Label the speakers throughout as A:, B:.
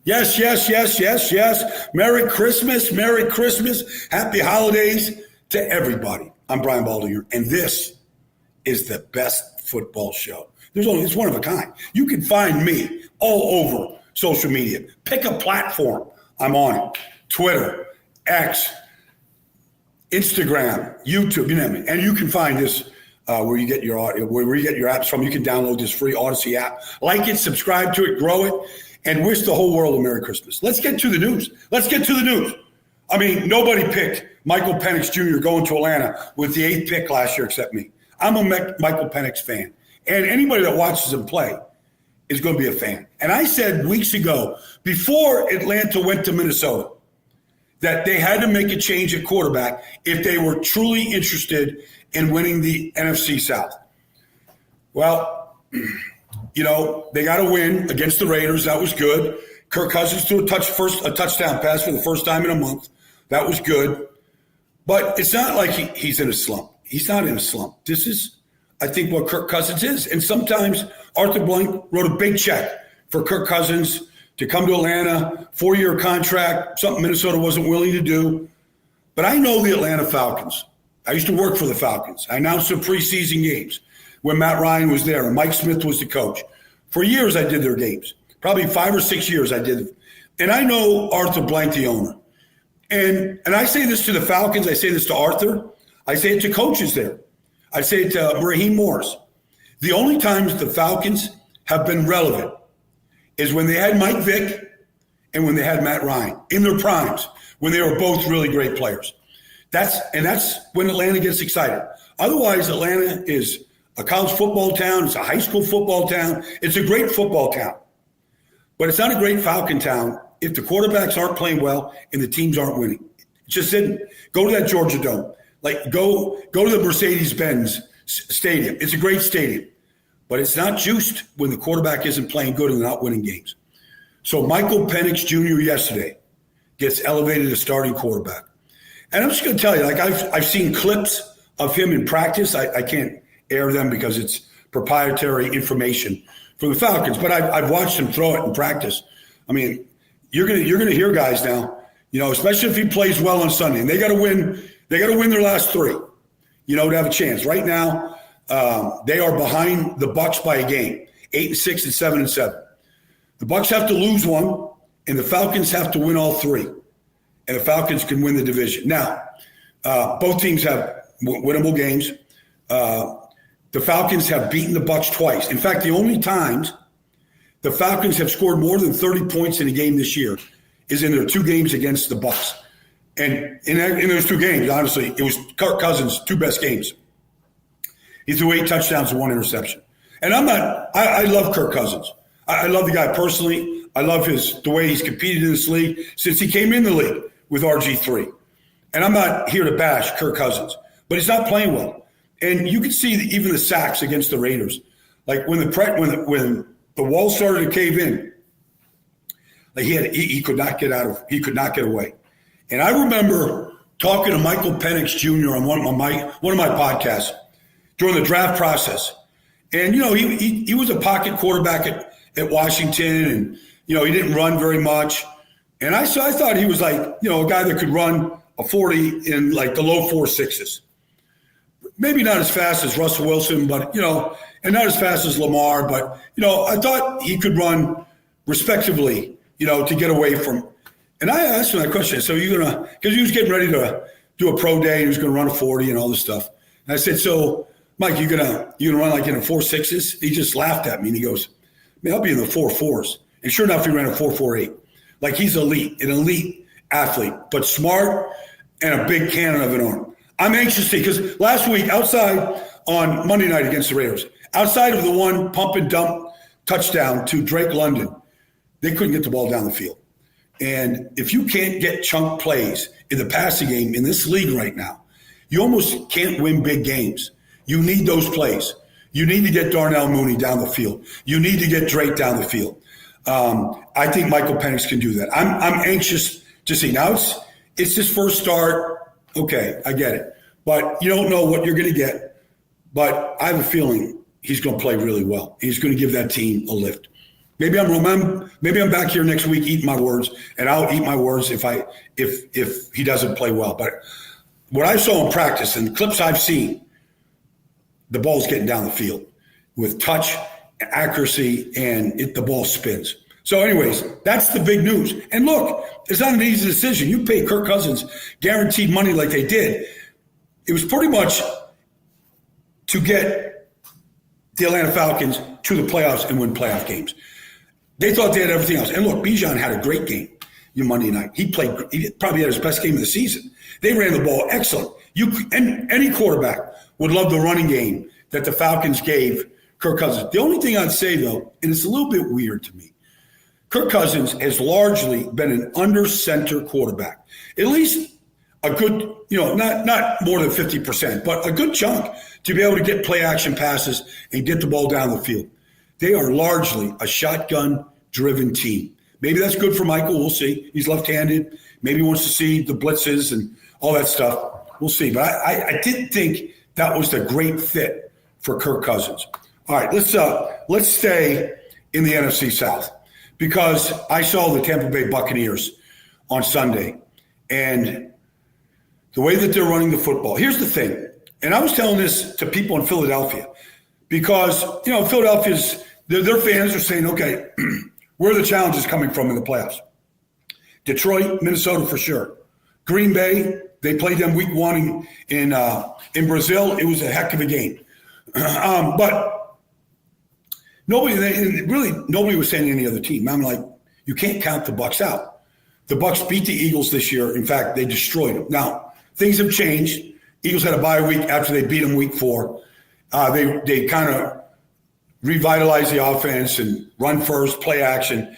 A: Yes, yes, yes, yes, yes. Merry Christmas, Merry Christmas. Happy holidays to everybody. I'm Brian Baldinger, and this is the best football show. It's one of a kind. You can find me all over social media. Pick a platform. I'm on it. Twitter, X, Instagram, YouTube, you name it. And you can find this where you get your audio, where you get your apps from. You can download this free Odyssey app. Like it, subscribe to it, grow it, and wish the whole world a Merry Christmas. Let's get to the news. I mean, nobody picked Michael Penix Jr. going to Atlanta with the 8th pick last year except me. I'm a Michael Penix fan. And anybody that watches him play is going to be a fan. And I said weeks ago, before Atlanta went to Minnesota, that they had to make a change at quarterback if they were truly interested in winning the NFC South. Well, you know, they got a win against the Raiders. That was good. Kirk Cousins threw a touchdown pass for the first time in a month. That was good. But it's not like he's in a slump. He's not in a slump. This is, I think, what Kirk Cousins is. And sometimes Arthur Blank wrote a big check for Kirk Cousins to come to Atlanta, 4-year contract, something Minnesota wasn't willing to do. But I know the Atlanta Falcons. I used to work for the Falcons. I announced some preseason games when Matt Ryan was there and Mike Smith was the coach. For years, I did their games. Probably 5 or 6 years I did. And I know Arthur Blank, the owner. And I say this to the Falcons. I say this to Arthur. I say it to coaches there. I say it to Raheem Morris. The only times the Falcons have been relevant is when they had Mike Vick and when they had Matt Ryan in their primes, when they were both really great players. That's when Atlanta gets excited. Otherwise, Atlanta is a college football town. It's a high school football town. It's a great football town. But it's not a great Falcon town if the quarterbacks aren't playing well and the teams aren't winning. It just didn't. Go to that Georgia Dome. Like, go to the Mercedes-Benz Stadium. It's a great stadium. But it's not juiced when the quarterback isn't playing good and not winning games. So Michael Penix Jr. yesterday gets elevated as starting quarterback. And I'm just going to tell you, like, I've seen clips of him in practice. I can't air them because it's proprietary information for the Falcons, but I've watched him throw it in practice. I mean, you're gonna hear guys now, you know, especially if he plays well on Sunday, and they got to win. They got to win their last 3, you know, to have a chance. Right now, they are behind the Bucs by a game, 8-6 and 7-7. The Bucs have to lose one, and the Falcons have to win all 3, and the Falcons can win the division. Now, both teams have winnable games. The Falcons have beaten the Bucs twice. In fact, the only times the Falcons have scored more than 30 points in a game this year is in their 2 games against the Bucs. And in those 2 games, honestly, it was Kirk Cousins' 2 best games. He threw 8 touchdowns and 1 interception. And I love Kirk Cousins. I love the guy personally. I love the way he's competed in this league since he came in the league with RG3. And I'm not here to bash Kirk Cousins, but he's not playing well. And you can see even the sacks against the Raiders. Like when the wall started to cave in, like he could not get away. And I remember talking to Michael Penix Jr. on one of my podcasts during the draft process. And you know, he was a pocket quarterback at Washington, and you know, he didn't run very much. And I thought he was like, you know, a guy that could run a 40 in like the low 4.6s. Maybe not as fast as Russell Wilson, but, you know, and not as fast as Lamar, but, you know, I thought he could run respectively, you know, to get away from. And I asked him that question. So you're going to, because he was getting ready to do a pro day, he was going to run a 40 and all this stuff. And I said, so, Mike, you're going to run like in a 4.6s? He just laughed at me and he goes, man, I'll be in the 4.4s. And sure enough, he ran a 4.48. Like he's an elite athlete, but smart and a big cannon of an arm. I'm anxious to see, because last week outside on Monday night against the Raiders, outside of the one pump and dump touchdown to Drake London, they couldn't get the ball down the field. And if you can't get chunk plays in the passing game in this league right now, you almost can't win big games. You need those plays. You need to get Darnell Mooney down the field. You need to get Drake down the field. I think Michael Penix can do that. I'm anxious to see. Now it's his first start. Okay, I get it. But you don't know what you're going to get. But I have a feeling he's going to play really well. He's going to give that team a lift. Maybe I'm back here next week eating my words, and I'll eat my words if he doesn't play well. But what I saw in practice and the clips I've seen, the ball's getting down the field with touch, accuracy, and the ball spins. So anyways, that's the big news. And look, it's not an easy decision. You pay Kirk Cousins guaranteed money like they did. It was pretty much to get the Atlanta Falcons to the playoffs and win playoff games. They thought they had everything else. And look, Bijan had a great game Monday night. He probably had his best game of the season. They ran the ball excellent. And any quarterback would love the running game that the Falcons gave Kirk Cousins. The only thing I'd say, though, and it's a little bit weird to me, Kirk Cousins has largely been an under-center quarterback. At least a good, not more than 50%, but a good chunk to be able to get play-action passes and get the ball down the field. They are largely a shotgun-driven team. Maybe that's good for Michael. We'll see. He's left-handed. Maybe he wants to see the blitzes and all that stuff. We'll see. But I didn't think that was the great fit for Kirk Cousins. All right, let's stay in the NFC South, because I saw the Tampa Bay Buccaneers on Sunday, and the way that they're running the football. Here's the thing, and I was telling this to people in Philadelphia, because Philadelphia's their fans are saying, okay, where are the challenges coming from in the playoffs? Detroit, Minnesota for sure. Green Bay, they played them week one in Brazil. It was a heck of a game, but. Nobody was saying any other team. I'm like, you can't count the Bucs out. The Bucs beat the Eagles this year. In fact, they destroyed them. Now, things have changed. Eagles had a bye week after they beat them week 4. They kind of revitalized the offense and run first, play action.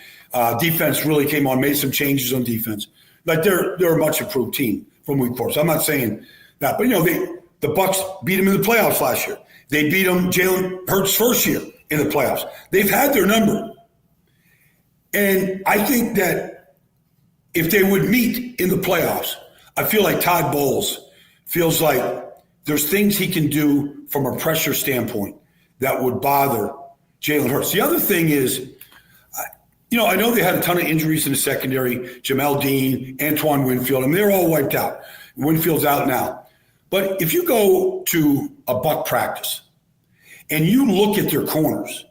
A: Defense really came on, made some changes on defense. Like they're a much improved team from week 4. So I'm not saying that. But, the Bucs beat them in the playoffs last year. They beat them Jalen Hurts' first year in the playoffs. They've had their number. And I think that if they would meet in the playoffs, I feel like Todd Bowles feels like there's things he can do from a pressure standpoint that would bother Jalen Hurts. The other thing is, I know they had a ton of injuries in the secondary, Jamel Dean, Antoine Winfield, and they're all wiped out. Winfield's out now. But if you go to a Buck practice, and you look at their corners,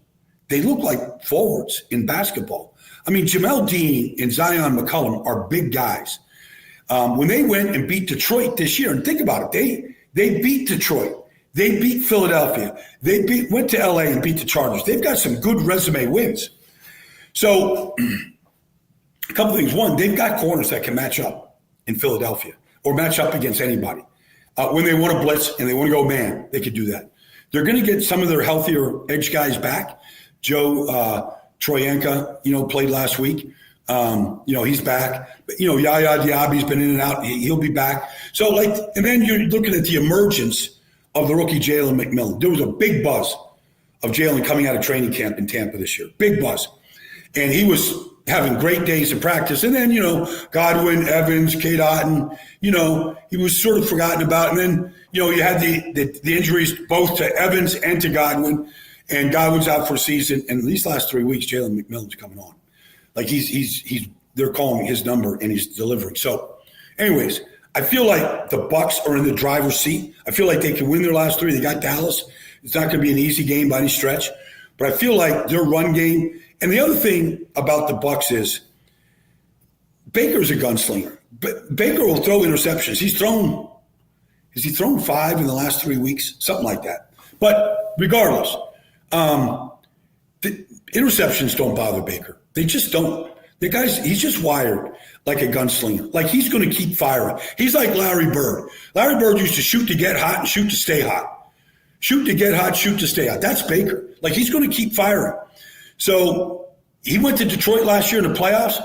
A: they look like forwards in basketball. I mean, Jamel Dean and Zion McCollum are big guys. When they went and beat Detroit this year, and think about it, they beat Detroit. They beat Philadelphia. They went to LA and beat the Chargers. They've got some good resume wins. So a couple things. One, they've got corners that can match up in Philadelphia or match up against anybody. When they want to blitz and they want to go man, they could do that. They're going to get some of their healthier edge guys back. Joe Troyenka, played last week. He's back. But, Yaya Diaby's been in and out. He'll be back. So, and then you're looking at the emergence of the rookie Jalen McMillan. There was a big buzz of Jalen coming out of training camp in Tampa this year. Big buzz. And he was having great days in practice. And then, Godwin, Evans, Cade Otton, he was sort of forgotten about. And then, you had the injuries both to Evans and to Godwin, and Godwin's out for a season. And these last 3 weeks, Jalen McMillan's coming on. Like they're calling his number and he's delivering. So anyways, I feel like the Bucs are in the driver's seat. I feel like they can win their last 3. They got Dallas. It's not going to be an easy game by any stretch, but I feel like their run game. And the other thing about the Bucs is Baker's a gunslinger. But Baker will throw interceptions. Has he thrown 5 in the last 3 weeks? Something like that. But regardless, the interceptions don't bother Baker. They just don't. He's just wired like a gunslinger. Like he's going to keep firing. He's like Larry Bird. Larry Bird used to shoot to get hot and shoot to stay hot. Shoot to get hot, shoot to stay hot. That's Baker. Like he's going to keep firing. So he went to Detroit last year in the playoffs,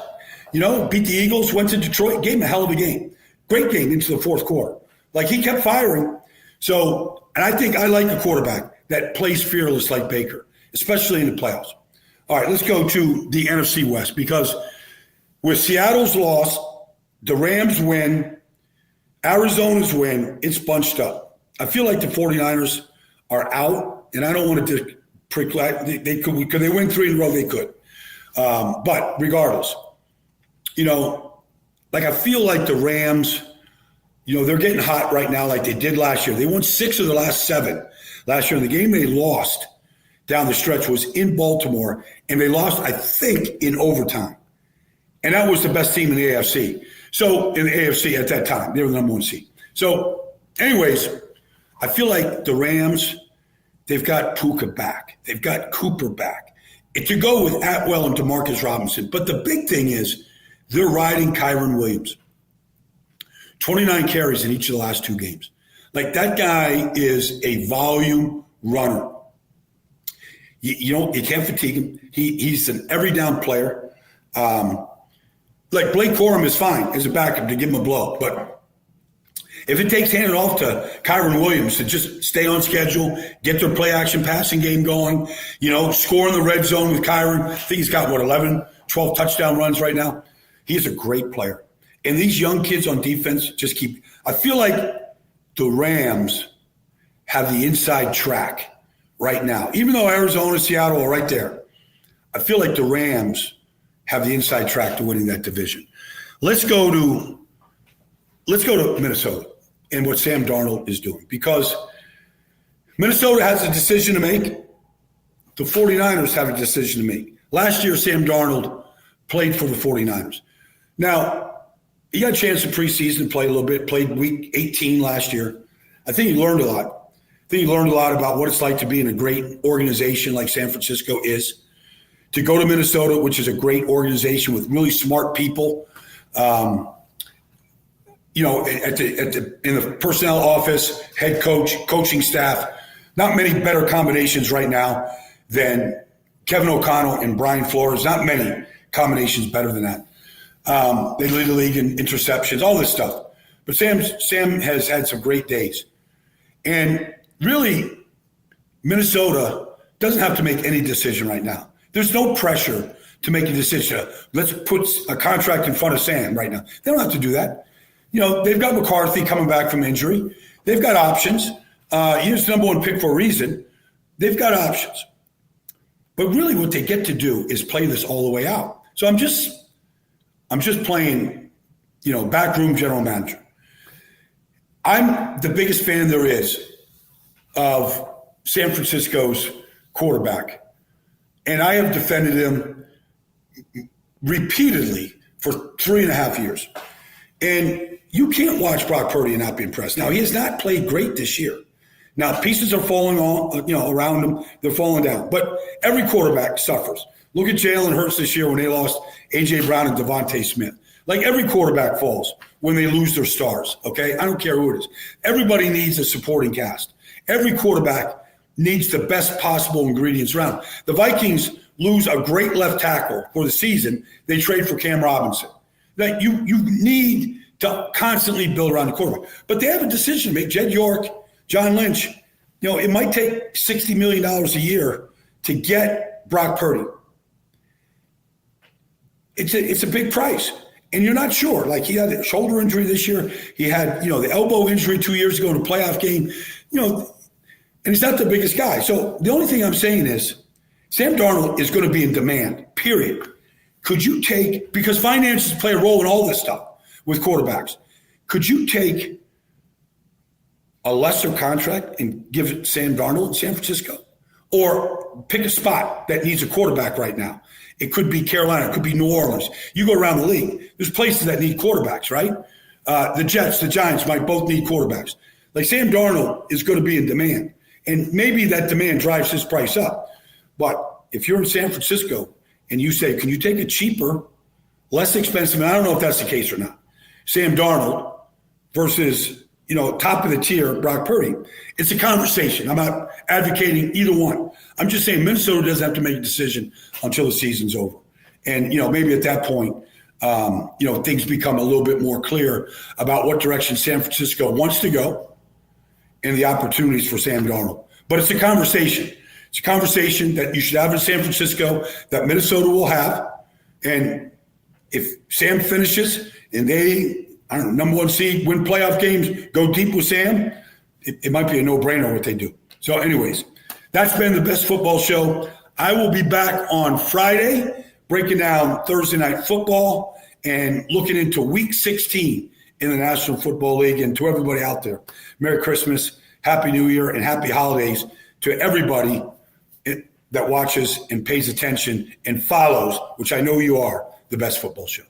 A: beat the Eagles, went to Detroit, gave him a hell of a game. Great game into the fourth quarter. Like he kept firing. So, and I think I like a quarterback that plays fearless like Baker, especially in the playoffs. All right, let's go to the NFC West, because with Seattle's loss, the Rams win, Arizona's win, it's bunched up. I feel like the 49ers are out, and I don't want to could they win 3 in a row? They could. But regardless, I feel like the Rams, they're getting hot right now like they did last year. They won 6 of the last 7 last year. The game they lost down the stretch was in Baltimore, and they lost, I think, in overtime. And that was the best team in the AFC. So in the AFC at that time, they were the number 1 seed. So anyways, I feel like the Rams, they've got Puka back. They've got Cooper back. It could go with Atwell and Demarcus Robinson. But the big thing is they're riding Kyren Williams. 29 carries in each of the last 2 games. Like, that guy is a volume runner. You can't fatigue him. He's an every down player. Like, Blake Corum is fine as a backup to give him a blow. But if it takes handing off to Kyren Williams to just stay on schedule, get their play action passing game going, score in the red zone with Kyren. I think he's got, 11, 12 touchdown runs right now. He's a great player. And these young kids on defense just I feel like the Rams have the inside track right now. Even though Arizona, Seattle are right there, I feel like the Rams have the inside track to winning that division. Let's go to Minnesota and what Sam Darnold is doing, because Minnesota has a decision to make. The 49ers have a decision to make. Last year, Sam Darnold played for the 49ers. Now, he got a chance in preseason to play a little bit, played week 18 last year. I think he learned a lot. I think he learned a lot about what it's like to be in a great organization like San Francisco is. To go to Minnesota, which is a great organization with really smart people, in the personnel office, head coach, coaching staff, not many better combinations right now than Kevin O'Connell and Brian Flores. Not many combinations better than that. They lead the league in interceptions, all this stuff. But Sam has had some great days. And really, Minnesota doesn't have to make any decision right now. There's no pressure to make a decision. Let's put a contract in front of Sam right now. They don't have to do that. They've got McCarthy coming back from injury. They've got options. He was the number 1 pick for a reason. They've got options. But really what they get to do is play this all the way out. So I'm just playing, backroom general manager. I'm the biggest fan there is of San Francisco's quarterback. And I have defended him repeatedly for 3.5 years. And you can't watch Brock Purdy and not be impressed. Now, he has not played great this year. Now, pieces are falling on, around him. They're falling down. But every quarterback suffers. Look at Jalen Hurts this year when they lost A.J. Brown and Devontae Smith. Like, every quarterback falls when they lose their stars, okay? I don't care who it is. Everybody needs a supporting cast. Every quarterback needs the best possible ingredients around. The Vikings lose a great left tackle for the season. They trade for Cam Robinson. That you need to constantly build around the quarterback. But they have a decision to make. Jed York, John Lynch, it might take $60 million a year to get Brock Purdy. It's a big price. And you're not sure. Like, he had a shoulder injury this year. He had, the elbow injury 2 years ago in a playoff game. And he's not the biggest guy. So the only thing I'm saying is Sam Darnold is going to be in demand, period. Could you take, because finances play a role in all this stuff with quarterbacks, could you take a lesser contract and give it Sam Darnold in San Francisco? Or pick a spot that needs a quarterback right now. It could be Carolina. It could be New Orleans. You go around the league. There's places that need quarterbacks, right? The Jets, the Giants might both need quarterbacks. Like, Sam Darnold is going to be in demand. And maybe that demand drives his price up. But if you're in San Francisco and you say, can you take a cheaper, less expensive, and I don't know if that's the case or not, Sam Darnold versus, top of the tier Brock Purdy, it's a conversation. I'm not advocating either one. I'm just saying Minnesota doesn't have to make a decision until the season's over. And, maybe at that point, things become a little bit more clear about what direction San Francisco wants to go and the opportunities for Sam Darnold. But it's a conversation. It's a conversation that you should have in San Francisco that Minnesota will have. And if Sam finishes and they, number 1 seed, win playoff games, go deep with Sam, it might be a no-brainer what they do. So anyways, that's been the Best Football Show. I will be back on Friday breaking down Thursday night football and looking into week 16 in the National Football League. And to everybody out there, Merry Christmas, Happy New Year, and Happy Holidays to everybody that watches and pays attention and follows, which I know you are, the Best Football Show.